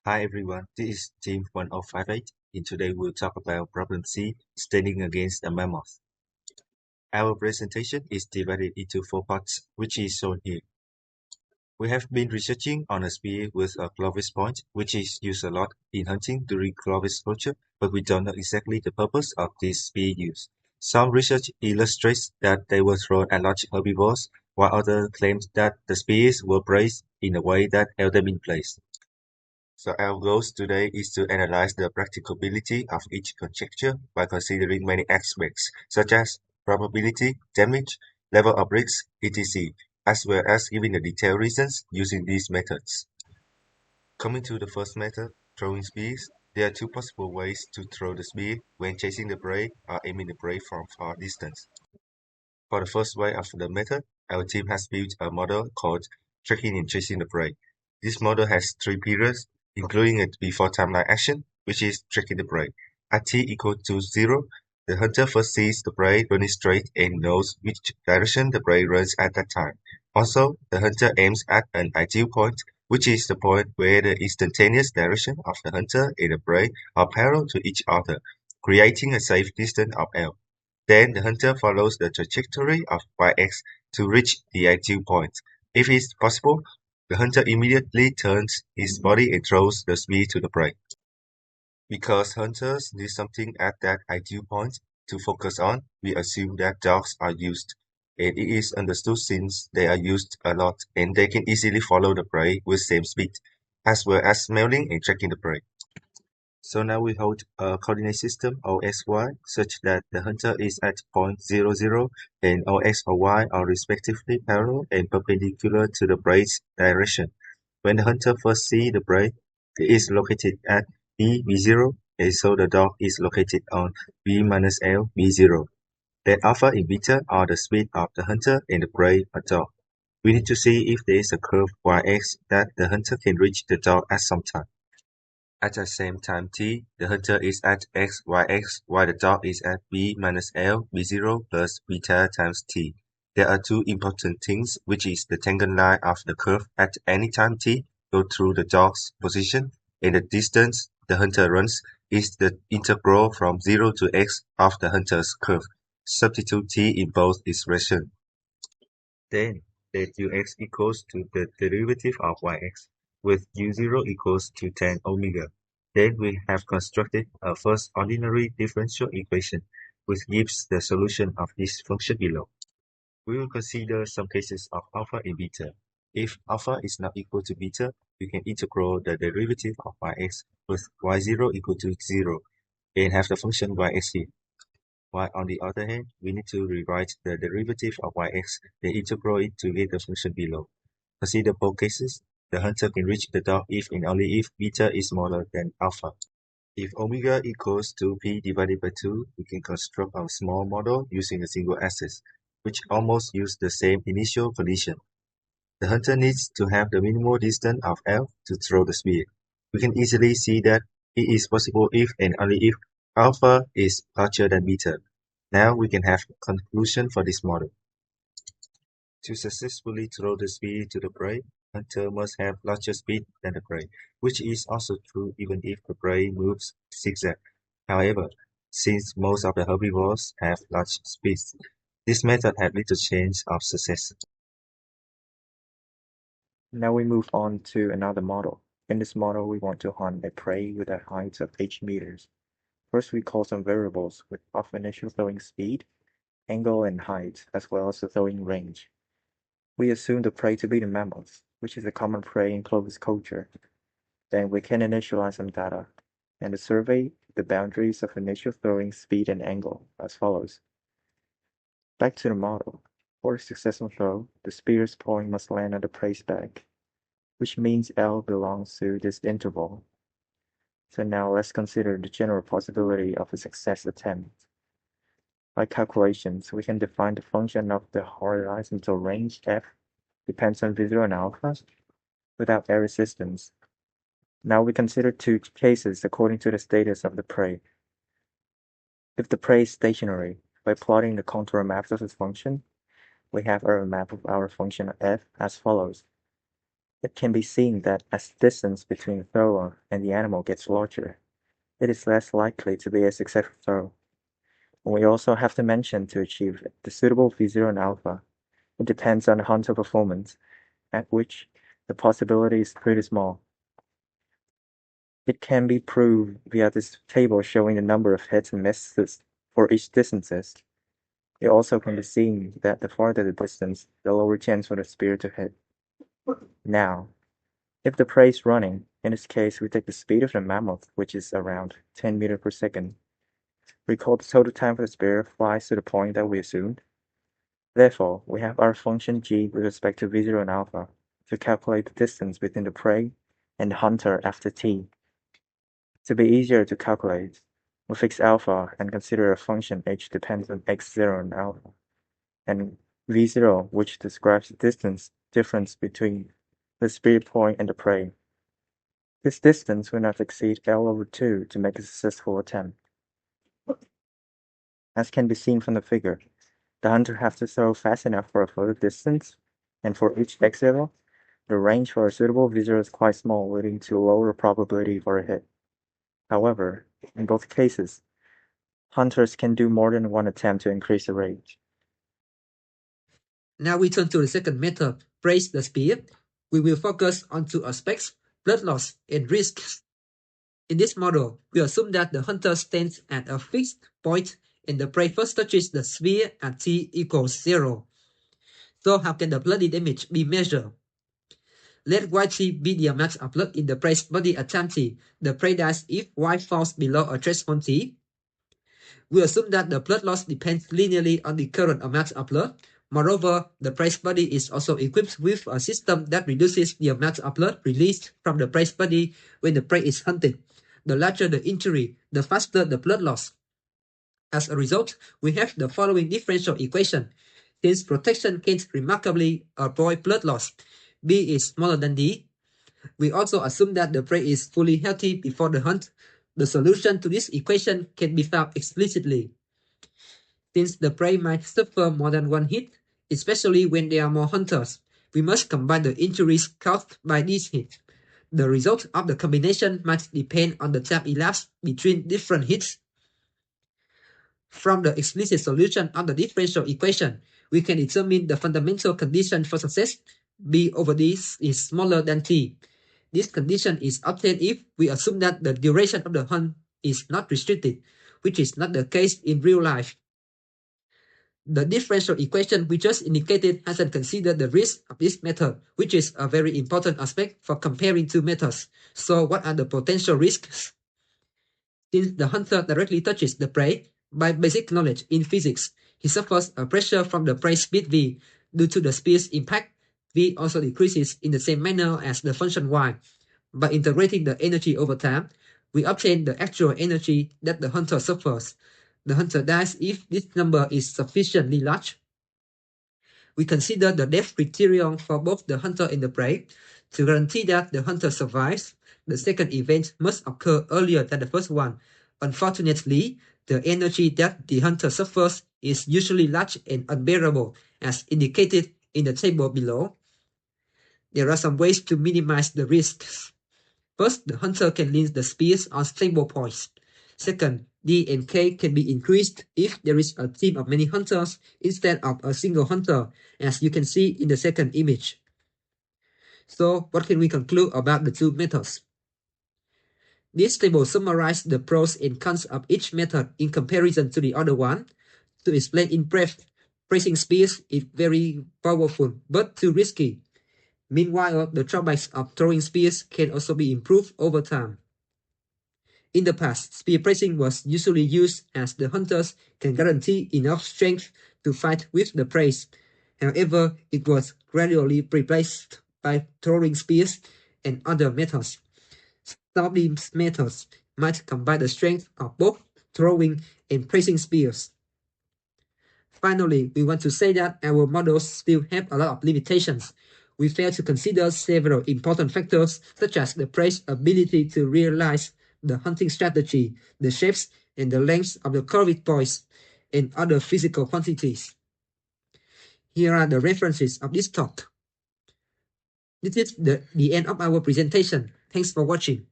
Hi everyone, this is Team 1058 and today we'll talk about problem C, standing against a mammoth. Our presentation is divided into four parts, which is shown here. We have been researching on a spear with a Clovis point, which is used a lot in hunting during Clovis culture, but we don't know exactly the purpose of this spear use. Some research illustrates that they were thrown at large herbivores, while others claim that the spears were placed in a way that held them in place. So our goals today is to analyze the practicability of each conjecture by considering many aspects, such as probability, damage, level of risk, etc., as well as giving the detailed reasons using these methods. Coming to the first method, throwing spears, there are two possible ways to throw the spear when chasing the prey or aiming the prey from far distance. For the first way of the method, our team has built a model called Tracking and Chasing the Prey. This model has three periods, including a before timeline action, which is tracking the prey. At t equal to 0, the hunter first sees the prey running straight and knows which direction the prey runs at that time. Also, the hunter aims at an ideal point, which is the point where the instantaneous direction of the hunter and the prey are parallel to each other, creating a safe distance of L. Then the hunter follows the trajectory of yx to reach the ideal point. If it is possible, the hunter immediately turns his body and throws the spear to the prey. Because hunters need something at that ideal point to focus on, we assume that dogs are used. And it is understood since they are used a lot and they can easily follow the prey with same speed, as well as smelling and tracking the prey. So now we hold a coordinate system OXY such that the hunter is at point 00 and OX or Y are respectively parallel and perpendicular to the prey's direction. When the hunter first sees the prey, it is located at B0 and so the dog is located on B minus L B0. Then alpha and beta are the speed of the hunter and the prey or dog. We need to see if there is a curve YX that the hunter can reach the dog at some time. At the same time t, the hunter is at x, yx, while the dog is at b minus l, b0 plus beta times t. There are two important things, which is the tangent line of the curve at any time t go through the dog's position, and the distance the hunter runs is the integral from 0 to x of the hunter's curve. Substitute t in both expressions. Then let ux equals to the derivative of yx, with u0 equals to tan omega. Then we have constructed a first ordinary differential equation, which gives the solution of this function below. We will consider some cases of alpha and beta. If alpha is not equal to beta, we can integral the derivative of yx with y0 equal to 0 and have the function yx here. While on the other hand, we need to rewrite the derivative of yx and integral it to get the function below. Consider both cases. The hunter can reach the dog if and only if beta is smaller than alpha. If omega equals to p divided by 2, we can construct a small model using a single axis, which almost use the same initial condition. The hunter needs to have the minimal distance of L to throw the spear. We can easily see that it is possible if and only if alpha is larger than beta. Now we can have a conclusion for this model. To successfully throw the spear to the prey, hunter must have larger speed than the prey, which is also true even if the prey moves zigzag. However, since most of the herbivores have large speeds, this method had little chance of success. Now we move on to another model. In this model, we want to hunt a prey with a height of 8 meters. First, we call some variables of initial throwing speed, angle, and height, as well as the throwing range. We assume the prey to be the mammoth, which is a common prey in Clovis culture. Then we can initialize some data and survey the boundaries of initial throwing speed and angle as follows. Back to the model. For a successful throw, the spear's point must land on the prey's back, which means L belongs to this interval. So now let's consider the general possibility of a success attempt. By calculations, we can define the function of the horizontal range f depends on V0 and alpha without air resistance. Now we consider two cases according to the status of the prey. If the prey is stationary, by plotting the contour maps of its function, we have a map of our function f as follows. It can be seen that as the distance between the thrower and the animal gets larger, it is less likely to be a successful throw. And we also have to mention to achieve the suitable V0 and alpha, it depends on the hunter performance, at which the possibility is pretty small. It can be proved via this table showing the number of hits and misses for each distances. It also can be seen that the farther the distance, the lower chance for the spear to hit. Now, if the prey is running, in this case we take the speed of the mammoth, which is around 10 meters per second. Recall the total time for the spear flies to the point that we assumed. Therefore, we have our function g with respect to v0 and alpha to calculate the distance between the prey and the hunter after t. To be easier to calculate, we fix alpha and consider a function h depends on x0 and alpha, and v0, which describes the distance difference between the spear point and the prey. This distance will not exceed L/2 to make a successful attempt. As can be seen from the figure, the hunter has to throw fast enough for a further distance, and for each x0, the range for a suitable v0 is quite small, leading to a lower probability for a hit. However, in both cases, hunters can do more than one attempt to increase the range. Now we turn to the second method, praise the spear. We will focus on two aspects, blood loss and risks. In this model, we assume that the hunter stands at a fixed point and the prey first touches the spear at t equals 0. So how can the bloody damage be measured? Let yt be the amount of blood in the prey's body at time t. The prey dies if y falls below a threshold t. We assume that the blood loss depends linearly on the current amount of blood. Moreover, the prey's body is also equipped with a system that reduces the amount of blood released from the prey's body when the prey is hunted. The larger the injury, the faster the blood loss. As a result, we have the following differential equation. Since protection can remarkably avoid blood loss, B is smaller than D. We also assume that the prey is fully healthy before the hunt. The solution to this equation can be found explicitly. Since the prey might suffer more than one hit, especially when there are more hunters, we must combine the injuries caused by these hits. The result of the combination might depend on the time elapsed between different hits. From the explicit solution of the differential equation, we can determine the fundamental condition for success. B over D is smaller than T. This condition is obtained if we assume that the duration of the hunt is not restricted, which is not the case in real life. The differential equation we just indicated hasn't considered the risk of this method, which is a very important aspect for comparing two methods. So what are the potential risks? Since the hunter directly touches the prey, by basic knowledge in physics, he suffers a pressure from the prey speed v. Due to the spear's impact, v also decreases in the same manner as the function y. By integrating the energy over time, we obtain the actual energy that the hunter suffers. The hunter dies if this number is sufficiently large. We consider the death criterion for both the hunter and the prey. To guarantee that the hunter survives, the second event must occur earlier than the first one. Unfortunately, the energy that the hunter suffers is usually large and unbearable, as indicated in the table below. There are some ways to minimize the risks. First, the hunter can lean the spears on stable points. Second, D and K can be increased if there is a team of many hunters instead of a single hunter, as you can see in the second image. So, what can we conclude about the two methods? This table summarizes the pros and cons of each method in comparison to the other one. To explain in brief, praising spears is very powerful but too risky. Meanwhile, the drawbacks of throwing spears can also be improved over time. In the past, spear praising was usually used as the hunters can guarantee enough strength to fight with the prey. However, it was gradually replaced by throwing spears and other methods. Some of these methods might combine the strength of both throwing and praising spears. Finally, we want to say that our models still have a lot of limitations. We fail to consider several important factors such as the prey's ability to realize the hunting strategy, the shapes and the lengths of the curved points, and other physical quantities. Here are the references of this talk. This is the end of our presentation. Thanks for watching.